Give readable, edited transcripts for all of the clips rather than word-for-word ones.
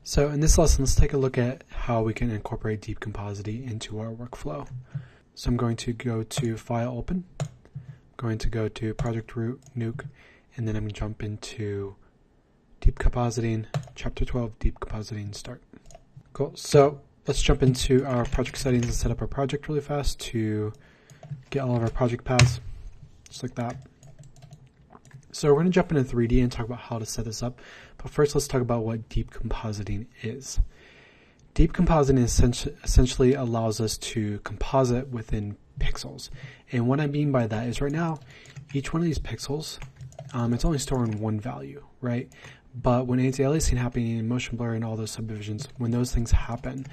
So in this lesson, let's take a look at how we can incorporate Deep Compositing into our workflow. So I'm going to go to File, Open. I'm going to go to Project Root, Nuke, and then I'm going to jump into Deep Compositing, Chapter 12, Deep Compositing, Start. Cool. So let's jump into our project settings and set up our project really fast to get all of our project paths, just like that. So we're going to jump into 3D and talk about how to set this up. But first, let's talk about what Deep Compositing is. Deep Compositing essentially allows us to composite within pixels. And what I mean by that is right now, each one of these pixels, it's only storing one value, right? But when anti-aliasing happening in motion blur and all those subdivisions, when those things happen,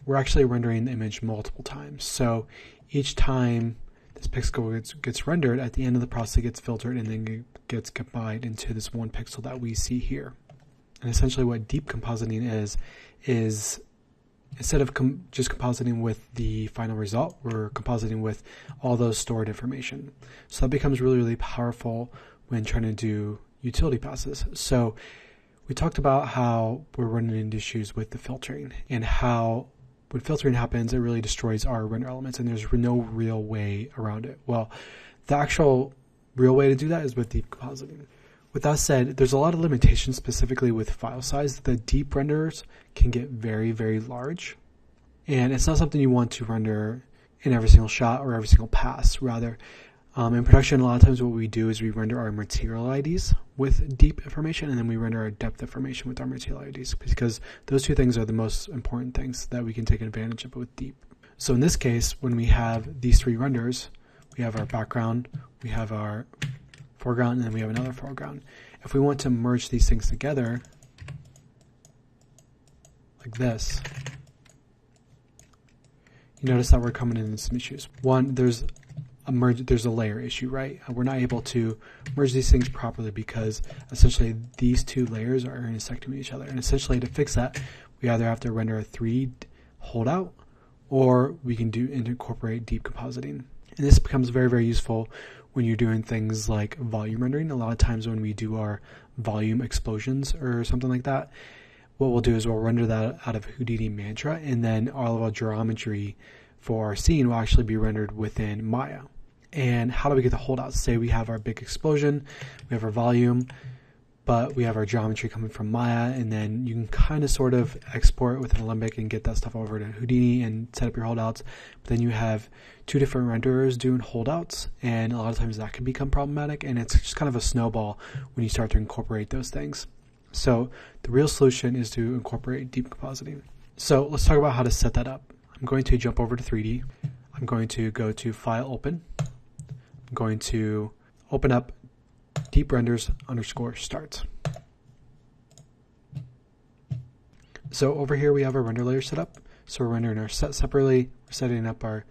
we're actually rendering the image multiple times. So each time this pixel gets rendered, at the end of the process it gets filtered and then gets combined into this one pixel that we see here. And essentially what Deep Compositing is instead of just compositing with the final result, we're compositing with all those stored information. So that becomes really, really powerful when trying to do utility passes. So we talked about how we're running into issues with the filtering and how when filtering happens, it really destroys our render elements and there's no real way around it. Well, the actual real way to do that is with Deep Compositing. With that said, there's a lot of limitations specifically with file size. The deep renders can get very, very large. And it's not something you want to render in every single shot or every single pass. Rather, in production, a lot of times what we do is we render our material IDs with deep information, and then we render our depth information with our material IDs, because those two things are the most important things that we can take advantage of with deep. So in this case, when we have these three renders, we have our background, we have our foreground, and then we have another foreground. If we want to merge these things together, like this, you notice that we're coming into some issues. One, there's a layer issue, right? We're not able to merge these things properly because essentially these two layers are intersecting with each other. And essentially to fix that, we either have to render a 3D holdout or we can incorporate Deep Compositing. And this becomes very, very useful when you're doing things like volume rendering. A lot of times when we do our volume explosions or something like that, what we'll do is we'll render that out of Houdini Mantra, and then all of our geometry for our scene will actually be rendered within Maya. And how do we get the holdouts? Say we have our big explosion, we have our volume, but we have our geometry coming from Maya, and then you can kind of sort of export with an Alembic and get that stuff over to Houdini and set up your holdouts. But then you have two different renderers doing holdouts, and a lot of times that can become problematic, and it's just kind of a snowball when you start to incorporate those things. So the real solution is to incorporate Deep Compositing. So let's talk about how to set that up. I'm going to jump over to 3D. I'm going to go to File, Open. I'm going to open up Deep Renders _ Start. So over here we have our render layer set up. So we're rendering our set separately. We're setting up our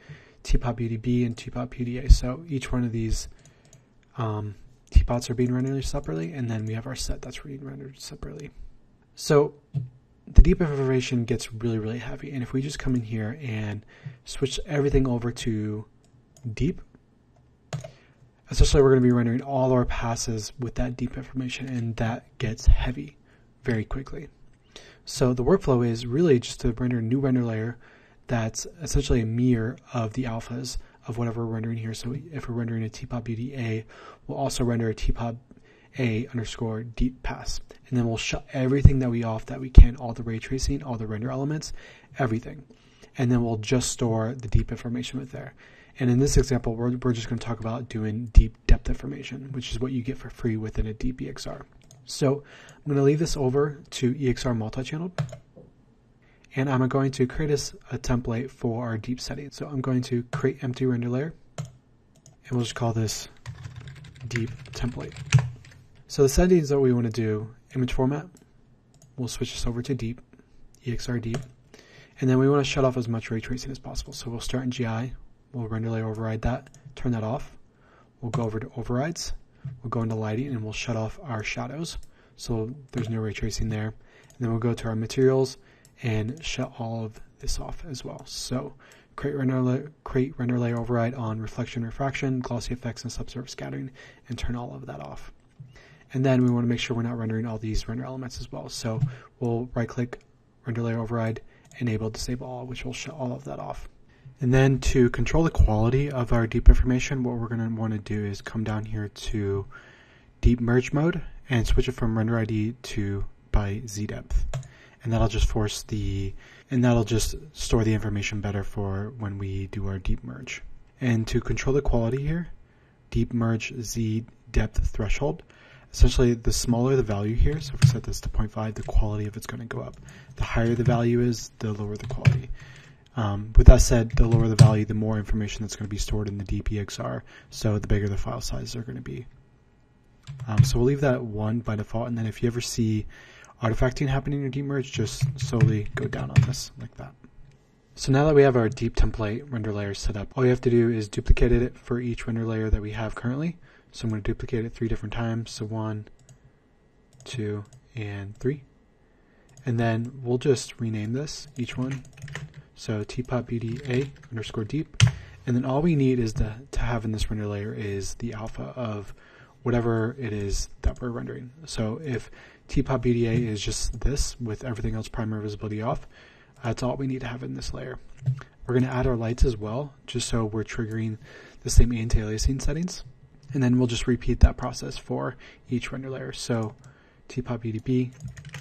teapot UDB and teapot PDA. So each one of these teapots are being rendered separately, and then we have our set that's being rendered separately. So the deep information gets really, really heavy. And if we just come in here and switch everything over to deep, essentially we're going to be rendering all our passes with that deep information, and that gets heavy very quickly. So the workflow is really just to render a new render layer that's essentially a mirror of the alphas of whatever we're rendering here. So if we're rendering a teapot beauty A, we'll also render a teapot A _ deep pass. And then we'll shut everything that we can, all the ray tracing, all the render elements, everything. And then we'll just store the deep information with there. And in this example, we're just going to talk about doing deep depth information, which is what you get for free within a deep EXR. So I'm going to leave this over to EXR multi-channel. And I'm going to create a template for our deep setting. So I'm going to create empty render layer, and we'll just call this deep template. So the settings that we want to do, image format, we'll switch this over to deep, EXR deep. And then we want to shut off as much ray tracing as possible. So we'll start in GI, we'll render layer override that, turn that off. We'll go over to overrides, we'll go into lighting, and we'll shut off our shadows. So there's no ray tracing there. And then we'll go to our materials and shut all of this off as well. So create render layer override on reflection, refraction, glossy effects, and subsurface scattering, and turn all of that off. And then we want to make sure we're not rendering all these render elements as well. So we'll right click, render layer override, enable disable all, which will shut all of that off. And then to control the quality of our deep information, what we're going to want to do is come down here to deep merge mode and switch it from render ID to by Z depth. And that'll just store the information better for when we do our deep merge. And to control the quality here, deep merge Z depth threshold. Essentially, the smaller the value here, so if we set this to 0.5, the quality of it's going to go up. The higher the value is, the lower the quality. With that said, the lower the value, the more information that's going to be stored in the DPXR, so the bigger the file sizes are going to be. So we'll leave that at 1 by default, and then if you ever see artifacting happening in your deep merge, just slowly go down on this like that. So now that we have our deep template render layer set up, all you have to do is duplicate it for each render layer that we have currently. So I'm going to duplicate it 3 different times. So 1, 2, and 3. And then we'll just rename this, each one. So tpotbda underscore deep. And then all we need is to have in this render layer is the alpha of whatever it is that we're rendering. So if tpotbda is just this with everything else primary visibility off, that's all we need to have in this layer. We're going to add our lights as well, just so we're triggering the same anti-aliasing settings. And then we'll just repeat that process for each render layer. So tpotbdb,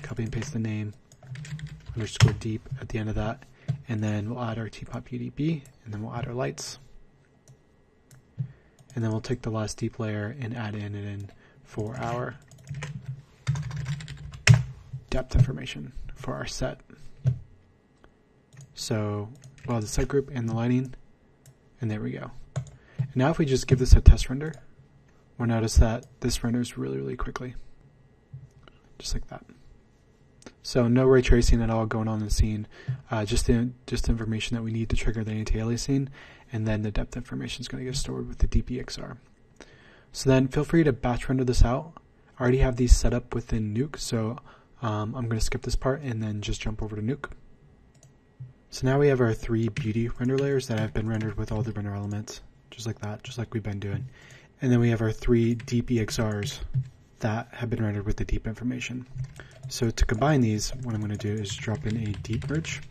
copy and paste the name, underscore deep at the end of that. And then we'll add our tpotbdb, and then we'll add our lights. And then we'll take the last deep layer and add it in for our depth information for our set. So we'll have the set group and the lighting, and there we go. And now if we just give this a test render, we'll notice that this renders really, really quickly. Just like that. So no ray tracing at all going on in the scene, just information that we need to trigger the anti-aliasing, and then the depth information is going to get stored with the DPXR. So then feel free to batch render this out. I already have these set up within Nuke, so I'm going to skip this part and then just jump over to Nuke. So now we have our 3 beauty render layers that have been rendered with all the render elements, just like that, just like we've been doing. And then we have our 3 deep EXRs that have been rendered with the deep information. So to combine these, what I'm going to do is drop in a deep merge,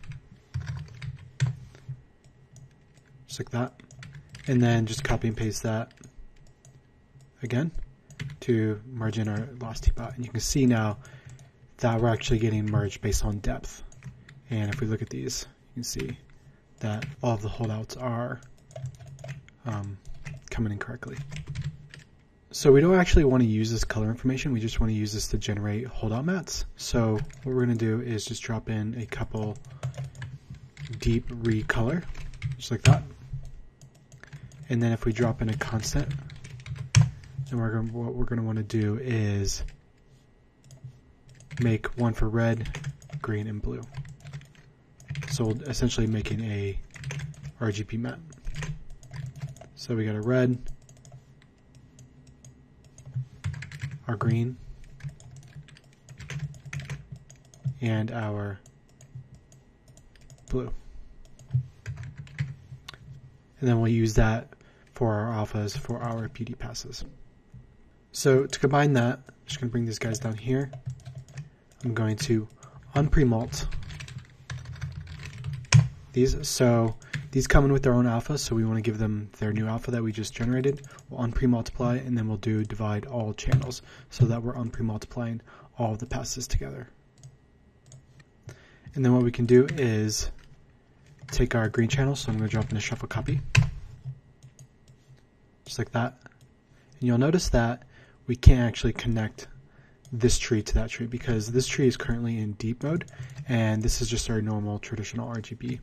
just like that, and then just copy and paste that again to merge in our last teapot. And you can see now that we're actually getting merged based on depth. And if we look at these, you can see that all of the holdouts are coming in correctly. So we don't actually want to use this color information, we just want to use this to generate holdout mats. So what we're going to do is just drop in a couple deep recolor, just like that. And then if we drop in a constant, then what we're going to want to do is make one for red, green, and blue. So we're essentially making a RGB mat. So we got a red, our green, and our blue. And then we'll use that for our alphas for our beauty passes. So to combine that, I'm just going to bring these guys down here. I'm going to unpremult these. So these come in with their own alpha, so we want to give them their new alpha that we just generated. We'll unpremultiply, and then we'll do divide all channels so that we're unpremultiplying all of the passes together. And then what we can do is take our green channel, so I'm going to drop in a shuffle copy, just like that. And you'll notice that we can't actually connect this tree to that tree because this tree is currently in deep mode, and this is just our normal traditional RGB.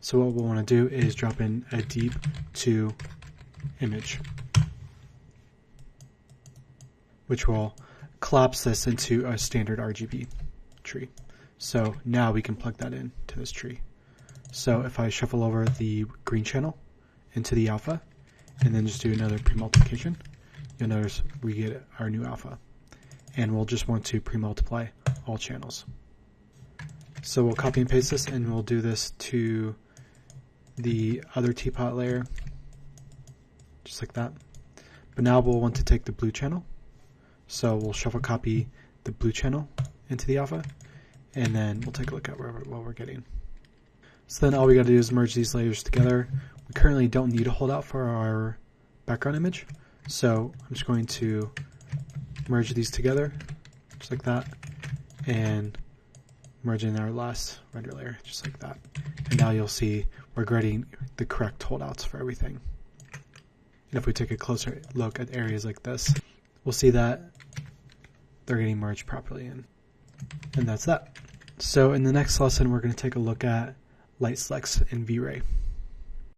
So what we'll want to do is drop in a deep to image, which will collapse this into a standard RGB tree. So now we can plug that in to this tree. So if I shuffle over the green channel into the alpha and then just do another premultiplication, you'll notice we get our new alpha. And we'll just want to premultiply all channels. So we'll copy and paste this, and we'll do this to the other teapot layer, just like that. But now we'll want to take the blue channel. So we'll shuffle copy the blue channel into the alpha, and then we'll take a look at what we're getting. So then all we got to do is merge these layers together. We currently don't need a holdout for our background image, so I'm just going to merge these together, just like that, and merge in our last render layer, just like that. And now you'll see we're getting the correct holdouts for everything. And if we take a closer look at areas like this, we'll see that they're getting merged properly in. And that's that. So in the next lesson, we're going to take a look at light selects in V-Ray.